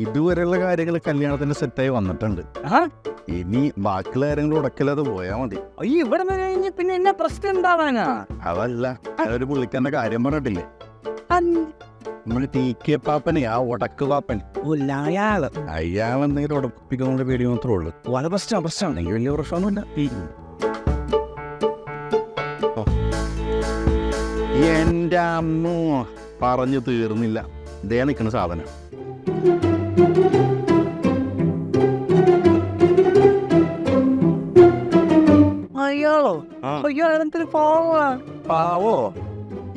ഇതുവരെയുള്ള കാര്യങ്ങൾ കല്യാണത്തിന് സെറ്റായി വന്നിട്ടുണ്ട്. ഇനി ബാക്കിയുള്ള കാര്യങ്ങൾ ഉടക്കല്ലാതെ പോയാ മതി. അയ്യോ ഇവിടെ കഴിഞ്ഞ് പിന്നെ എന്നാ പ്രശ്നം എന്താവാനാ? അതല്ല, ഒരു പുള്ളിക്കാരന്റെ കാര്യം പറഞ്ഞിട്ടില്ലേ, നമ്മള് TK പാപ്പനെ, ആ ഉടക്ക് പാപ്പൻ, അയാളെന്തെങ്കിലും ഉടപ്പിക്കുന്ന പേടി മാത്രമേ ഉള്ളൂ. വളരെ പ്രശ്നം എനിക്ക് വലിയ പ്രശ്നമൊന്നുമില്ല. എന്റെ അമ്മ പറഞ്ഞു തീർന്നില്ല. ഇതേ നിൽക്കുന്ന സാധനം. അയ്യോ എന്തൊരു പാവോ,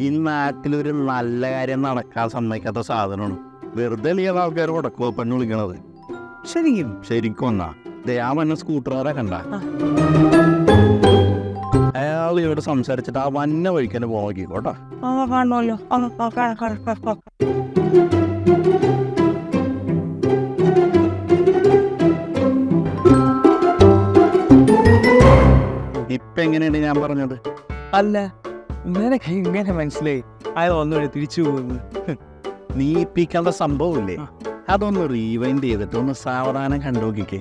ഈ നാട്ടിലൊരു നല്ല കാര്യം നടക്കാൻ സമ്മതിക്കാത്ത സാധനമാണ്. വെറുതെ അല്ലേ ആൾക്കാർ ഉടക്ക് പാപ്പൻ വിളിക്കണത്. ശരിക്കും ഒന്നാ ആ വന്ന സ്കൂട്ടറാരെ കണ്ട, അയാൾ ഇവിടെ സംസാരിച്ചിട്ട് ആ വന്ന വഴിക്കന്നെ പോക്കിക്കോട്ടാ. കാണണമല്ലോ. ഇപ്പൊ എങ്ങനെയാണ് ഞാൻ പറഞ്ഞത്? അല്ല നിനക്ക് ഇങ്ങനെ മനസ്സിലായി അയാൾ ഒന്നുകൂടെ തിരിച്ചു പോകുന്നു? നീ ഇപ്പിക്കേണ്ട സംഭവമില്ലേ, അതൊന്ന് റീവൈൻഡ് ചെയ്തിട്ട് ഒന്ന് സാവധാനം കണ്ടുനോക്കിക്കേ.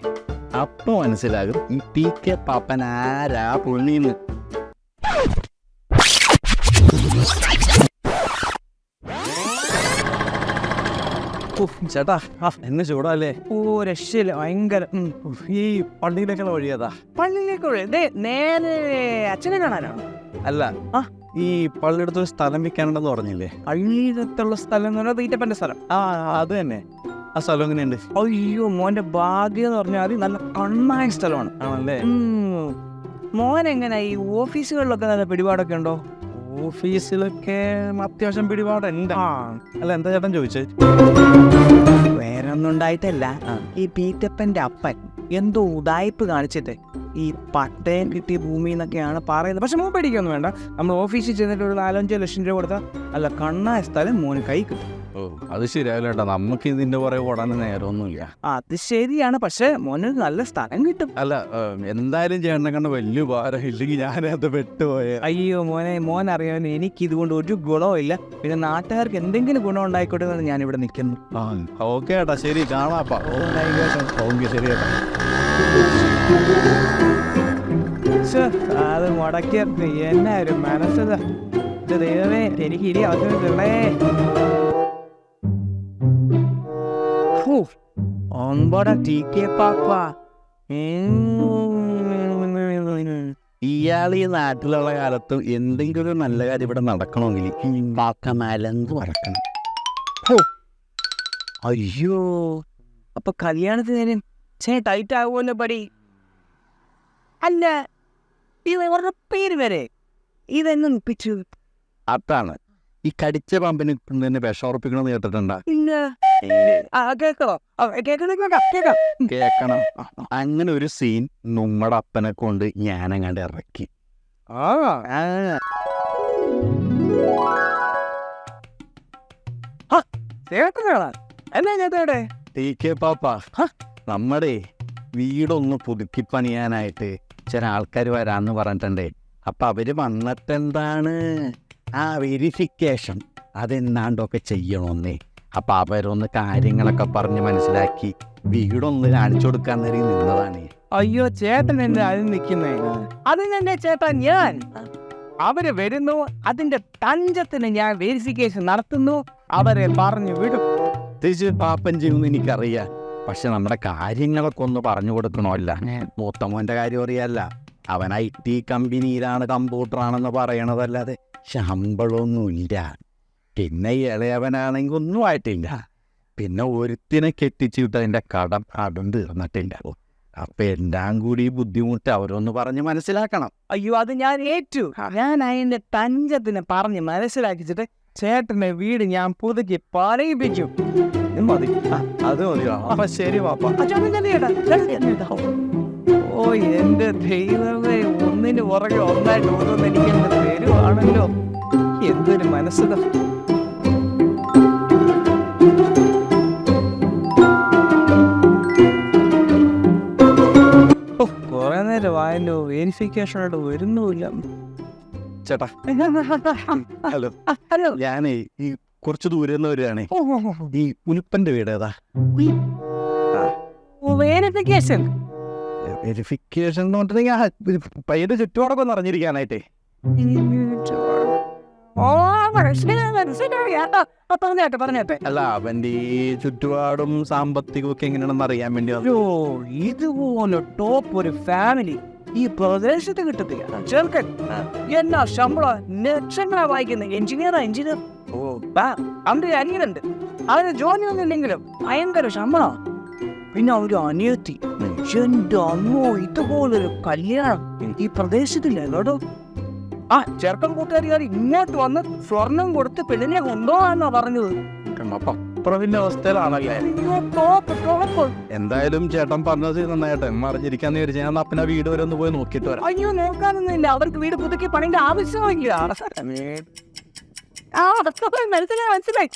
അപ്പൊ മനസ്സിലാകും ഈ TK പാപ്പൻ ആരാ പുള്ളിന്ന്. ചേട്ടാ എന്നെ ചൂടല്ലേ? ഓ രക്ഷയില്ല, ഭയങ്കര. ഈ പള്ളിയിലേക്കുള്ള വഴിയതാ. പള്ളിയിലേക്ക് വഴി നേരെ അച്ഛനെ കാണാനാണ്? അല്ല, ഈ പള്ളിയെടുത്തൊരു സ്ഥലം വിൽക്കാനുണ്ടെന്ന് പറഞ്ഞില്ലേ? പള്ളിയിടത്തുള്ള സ്ഥലം എന്ന് പറഞ്ഞാൽ തീറ്റപ്പന്റെ സ്ഥലം. അത് തന്നെ. ആ സ്ഥലം എങ്ങനെയുണ്ട്? അയ്യോ മോന്റെ ഭാഗ്യം എന്ന് പറഞ്ഞാൽ നല്ല കണ്ണായ സ്ഥലമാണ്. ആണല്ലേ? മോൻ എങ്ങനെ ഈ ഓഫീസുകളിലൊക്കെ നല്ല പിടിപാടൊക്കെ ഉണ്ടോ? ഓഫീസിലൊക്കെ അത്യാവശ്യം പിടിപാടുണ്ട്. അല്ല, എന്താ ചേട്ടൻ ചോദിച്ചേ? വേറെ ഒന്നും ഉണ്ടായിട്ടല്ല, ഈ പീറ്റപ്പന്റെ അപ്പൻ എന്തോ ഉടായ്പ് കാണിച്ചിട്ട് ഈ പട്ടയം കിട്ടിയ ഭൂമി എന്നൊക്കെയാണ് പറയുന്നത്. പക്ഷെ മോൻ പേടിക്കൊന്നും വേണ്ട, നമ്മൾ ഓഫീസിൽ ചെന്നിട്ട് ഒരു 4-5 ലക്ഷം രൂപ കൊടുത്താൽ നല്ല കണ്ണായ സ്ഥലം മോന് കൈ കിട്ടും. അത് ശരിയാവില്ല ചേട്ടാ, നമുക്ക് ഇതിന്റെ പുറകെ ഓടാൻ നേരമൊന്നുമില്ല. അത് ശരിയാണ്, പക്ഷെ മോനൊരു നല്ല സ്ഥലം കിട്ടും. അല്ല, എന്തായാലും ചേട്ടനെ കണ്ട വലിയ ഉപകാരം, ഇല്ലെങ്കിൽ ഞാനത് പെട്ടുപോയ. അയ്യോ മോൻ അറിയാൻ എനിക്ക് ഇതുകൊണ്ട് ഒരു ഗുണവും ഇല്ല. പിന്നെ നാട്ടുകാർക്ക് എന്തെങ്കിലും ഗുണം ഉണ്ടായിക്കോട്ടെ എന്ന് ഞാൻ ഇവിടെ നിൽക്കുന്നു. ഓക്കെ ചേട്ടാ, ശരി, കാണാപ്പാ. ശരി ചേട്ടാ. അത് മുടക്കിയ എന്നാ ഒരു മനസ്സതാ. ദൈവമേ, എനിക്ക് ഇനി അവസരമുള്ളേ. TK പാപ്പ, ഇയാൾ ഈ നാട്ടിലുള്ള കാലത്ത് എന്തെങ്കിലും ഒരു നല്ല കാര്യം ഇവിടെ നടക്കണമെങ്കിൽ പാക്കമലന്ന് പറക്കണം. അയ്യോ, അപ്പൊ കല്യാണത്തിന് ടൈറ്റ് ആകുമല്ലോ പടി. അല്ല, ഇവരുടെ പേര് വരെ ഇതെന്നെ നിപ്പിച്ചു. അതാണ് ഈ കടിച്ച പാമ്പിന് തന്നെ വിഷം ഉറപ്പിക്കണമെന്ന് കേട്ടിട്ടുണ്ടാ? ഇല്ല. കേക്കണം. അങ്ങനെ ഒരു സീൻ നമ്മുടെ അപ്പനെ കൊണ്ട് ഞാനങ്ങാണ്ട് ഇറക്കി. TK പാപ്പ, നമ്മുടെ വീടൊന്ന് പുതുക്കി പണിയാനായിട്ട് ചില ആൾക്കാർ വരാന്ന് പറഞ്ഞിട്ടുണ്ടേ. അപ്പൊ അവര് വന്നിട്ടെന്താണ് ആ വെരിഫിക്കേഷൻ അതെന്നാണ്ടൊക്കെ ചെയ്യണമെന്നേ. അപ്പൊ അവരൊന്ന് കാര്യങ്ങളൊക്കെ പറഞ്ഞ് മനസ്സിലാക്കി വീടൊന്ന് കാണിച്ചു കൊടുക്കാൻ നേരം നിന്നതാണ്. അയ്യോ ചേട്ടൻ എന്നെ അതിൽ നിൽക്കുന്നേ? അതിനെന്നെ ചേട്ടാ, ഞാൻ അവര് വരുന്നു, അതിന്റെ തഞ്ചത്തിന് ഞാൻ വെരിഫിക്കേഷൻ നടത്തുന്നു, അവരെ പറഞ്ഞു വിടും. പാപ്പൻ ചെയ്യുമെന്ന് എനിക്കറിയാം, പക്ഷെ നമ്മുടെ കാര്യങ്ങളൊക്കെ ഒന്ന് പറഞ്ഞു കൊടുക്കണമല്ല. മൂത്തമോന്റെ കാര്യം അറിയാല്ല, അവൻ IT കമ്പനിയിലാണ്, കമ്പ്യൂട്ടറാണെന്ന് പറയണതല്ലാതെ ശമ്പളമൊന്നുമില്ല. പിന്നെ ഇളയവനാണെങ്കിൽ ഒന്നും ആയിട്ടില്ല. പിന്നെ ഒരുത്തിനെ കെട്ടിച്ചിട്ട് അതിൻ്റെ കടം തീർന്നിട്ടില്ല. അപ്പൊ എല്ലാം കൂടി ബുദ്ധിമുട്ട് അവരൊന്ന് പറഞ്ഞ് മനസ്സിലാക്കണം. അയ്യോ, അത് ഞാൻ ഏറ്റു. ഞാൻ അതിന്റെ തഞ്ചത്തിന് പറഞ്ഞ് മനസ്സിലാക്കിച്ചിട്ട് ചേട്ടന്റെ വീട് ഞാൻ പുതുക്കി പറയിപ്പിക്കും. മതി, അത് മതിയോ? അപ്പൊ ശരി പാപ്പ. ഓ എന്റെ ദൈവമേ, ഒന്നിന് പുറകെ ഒന്നായിട്ട് ഓരോന്ന് എനിക്ക് തരുവാണല്ലോ. എന്തൊരു മനസ്സുക. കുറെ നേരം ആയല്ലോ, വെരിഫിക്കേഷനായിട്ട് വരുന്നുമില്ല. ചേട്ടാ, ഹലോ. ഞാനേ ഈ കുറച്ച് ദൂരെ നിന്ന് വരികയാണേ. ഈ ഉൽപ്പന്റെ വീട് ഏതാ? വെരിഫിക്കേഷൻ വെരിഫിക്കേഷൻ എന്ന് പറഞ്ഞിട്ടുണ്ടെങ്കിൽ പയ്യന്റെ ചുറ്റുപാടൊക്കെ ഒന്ന് അറിഞ്ഞിരിക്കാനായിട്ടേ. പറഞ്ഞേട്ടെ. അല്ല, അവന്റെ ഈ ചുറ്റുപാടും സാമ്പത്തികവും ഒക്കെ എങ്ങനെയാണെന്ന് അറിയാൻ വേണ്ടി വന്നു. ഇതുപോലെ ടോപ്പ് ഒരു ഫാമിലി ഈ പ്രദേശത്ത് കിട്ടത്തില്ല. ചെറുക്കൻ എന്നാ ശമ്പളം ലക്ഷങ്ങളാ വായിക്കുന്നത്. എഞ്ചിനീയർ. അവന്റെ അനിയനുണ്ട്. അവന് ജോലിയൊന്നും ഇല്ലെങ്കിലും ഭയങ്കര ശമ്പളം. പിന്നെ ഒരു അനിയത്തി. എന്റെ അമ്മോ, ഇതുപോലൊരു കല്യാണം ഈ പ്രദേശത്തില്ല കേട്ടോ. ചെറുക്കൻ കൂട്ടുകാർ ഇങ്ങോട്ട് വന്ന് സ്വർണം കൊടുത്ത് പെണ്ണിനെ കൊണ്ടുപോകാന്നാ പറഞ്ഞത്. അപ്പുറവിന്റെ അവസ്ഥയിലാണല്ലേ. എന്തായാലും ചേട്ടൻ പറഞ്ഞത് നന്നായിട്ട് അറിഞ്ഞിരിക്കാന്ന് വിചാരിച്ചു. ഞാൻ പിന്നെ വീട് വരെ ഒന്ന് പോയി നോക്കിയിട്ട് വരാം. അയ്യോ, നോക്കാനൊന്നുമില്ല. അവർക്ക് വീട് പുതുക്കി പണിന്റെ ആവശ്യമില്ല. മനസ്സിലായി.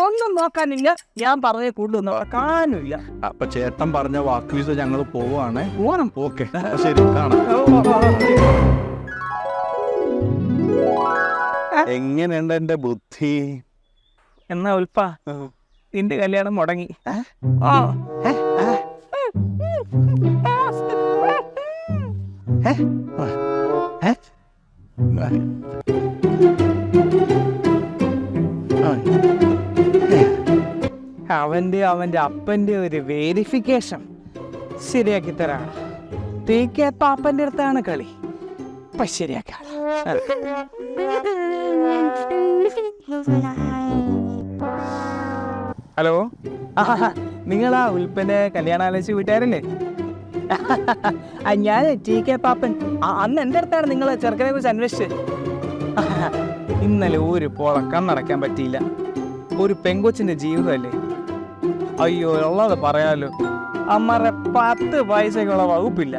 ഒന്നും നോക്കാനില്ല. ഞാൻ പറഞ്ഞ കൂടുതൽ നോക്കാനില്ല. അപ്പൊ ചേട്ടൻ പറഞ്ഞ വാക്ക് വീസ ഞങ്ങൾ പോവാണ്. പോവാനും. ഓക്കെ, ശരി, കാണാം. എങ്ങനെയുണ്ട് എന്റെ ബുദ്ധി? എന്നാ ഉൽപ്പ, നിന്റെ കല്യാണം മുടങ്ങി. അവന്റെ അപ്പന്റെ ഒരു വെരിഫിക്കേഷൻ ശരിയാക്കി തരാം. തേക്കേപ്പ അപ്പന്റെ അടുത്താണ് കളി. ഇപ്പൊ ശരിയാക്കാം. ഹലോ, നിങ്ങളാ ഉൽപ്പന്റെ കല്യാണാലോചിച്ച് വീട്ടുകാരല്ലേ? ഞാൻ ടി കെ പാപ്പൻ. അന്ന് എൻ്റെ അടുത്താണ് നിങ്ങൾ ചെറുക്കനെ കുറിച്ച് അന്വേഷിച്ചത്. ഇന്നലെ ഒരു പുളക്കം നടക്കാൻ പറ്റിയില്ല. ഒരു പെങ്കൊച്ചിന്റെ ജീവിതമല്ലേ. അയ്യോ, ഉള്ളത് പറയാലോ, അമ്മരെ 10 പൈസക്കുള്ള വകുപ്പില്ല.